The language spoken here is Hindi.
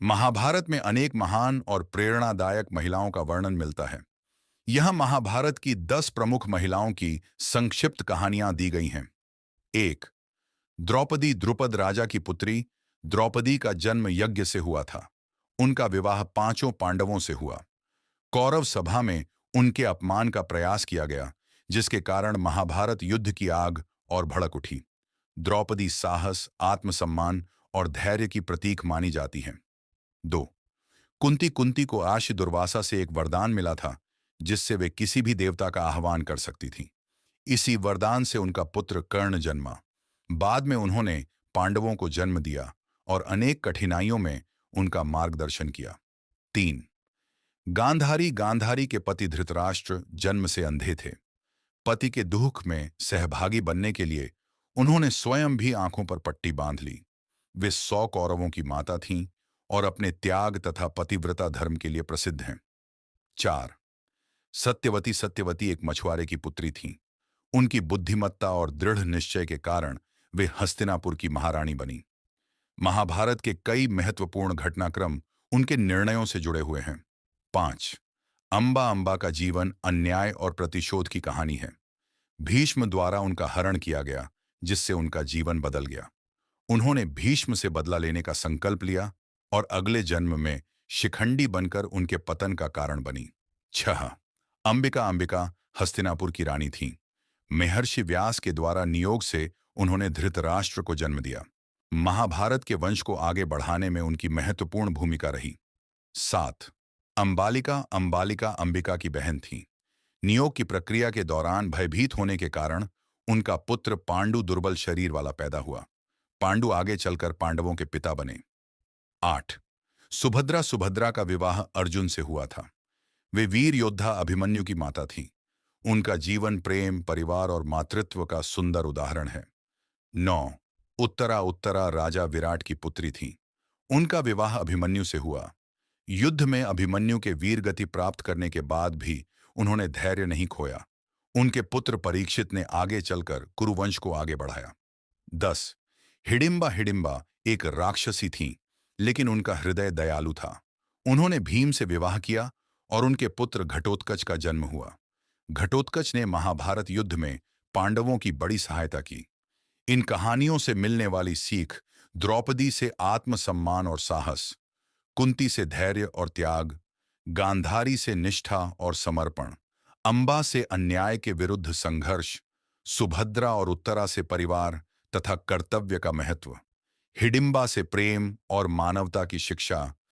महाभारत में अनेक महान और प्रेरणादायक महिलाओं का वर्णन मिलता है। यह महाभारत की 10 प्रमुख महिलाओं की संक्षिप्त कहानियां दी गई हैं। 1. द्रौपदी द्रुपद राजा की पुत्री। द्रौपदी का जन्म यज्ञ से हुआ था। उनका विवाह पांचों पांडवों से हुआ। कौरव सभा में उनके अपमान का प्रयास किया गया, जिसके कारण महाभारत युद्ध की आग और भड़क उठी। द्रौपदी साहस, आत्मसम्मान और धैर्य की प्रतीक मानी जाती हैं। 2. कुंती कुंती को आशी दुर्वासा से एक वरदान मिला था, जिससे वे किसी भी देवता का आह्वान कर सकती थीं। इसी वरदान से उनका पुत्र कर्ण जन्मा। बाद में उन्होंने पांडवों को जन्म दिया और अनेक कठिनाइयों में उनका मार्गदर्शन किया। 3. गांधारी गांधारी के पति धृतराष्ट्र जन्म से अंधे थे। पति के दुख में सहभागी बनने के लिए उन्होंने स्वयं भी आंखों पर पट्टी बांध ली। वे 100 कौरवों की माता थीं और अपने त्याग तथा पतिव्रता धर्म के लिए प्रसिद्ध हैं। 4. सत्यवती सत्यवती एक मछुआरे की पुत्री थीं। उनकी बुद्धिमत्ता और दृढ़ निश्चय के कारण वे हस्तिनापुर की महारानी बनी। महाभारत के कई महत्वपूर्ण घटनाक्रम उनके निर्णयों से जुड़े हुए हैं। 5. अंबा अंबा का जीवन अन्याय और प्रतिशोध की कहानी है। भीष्म द्वारा उनका हरण किया गया, जिससे उनका जीवन बदल गया। उन्होंने भीष्म से बदला लेने का संकल्प लिया और अगले जन्म में शिखंडी बनकर उनके पतन का कारण बनी। 6. अंबिका अंबिका हस्तिनापुर की रानी थीं। महर्षि व्यास के द्वारा नियोग से उन्होंने धृतराष्ट्र को जन्म दिया। महाभारत के वंश को आगे बढ़ाने में उनकी महत्वपूर्ण भूमिका रही। 7. अंबालिका अंबालिका अंबिका की बहन थीं। नियोग की प्रक्रिया के दौरान भयभीत होने के कारण उनका पुत्र पांडु दुर्बल शरीर वाला पैदा हुआ। पांडु आगे चलकर पांडवों के पिता बने। 8. सुभद्रा सुभद्रा का विवाह अर्जुन से हुआ था। वे वीर योद्धा अभिमन्यु की माता थी। उनका जीवन प्रेम, परिवार और मातृत्व का सुंदर उदाहरण है। 9. उत्तरा उत्तरा राजा विराट की पुत्री थी। उनका विवाह अभिमन्यु से हुआ। युद्ध में अभिमन्यु के वीर गति प्राप्त करने के बाद भी उन्होंने धैर्य नहीं खोया। उनके पुत्र परीक्षित ने आगे चलकर कुरुवंश को आगे बढ़ाया। 10. हिडिंबा हिडिंबा एक राक्षसी थीं, लेकिन उनका हृदय दयालु था। उन्होंने भीम से विवाह किया और उनके पुत्र घटोत्कच का जन्म हुआ। घटोत्कच ने महाभारत युद्ध में पांडवों की बड़ी सहायता की। इन कहानियों से मिलने वाली सीख द्रौपदी से आत्मसम्मान और साहस, कुंती से धैर्य और त्याग, गांधारी से निष्ठा और समर्पण, अंबा से अन्याय के विरुद्ध संघर्ष, सुभद्रा और उत्तरा से परिवार तथा कर्तव्य का महत्व, हिडिंबा से प्रेम और मानवता की शिक्षा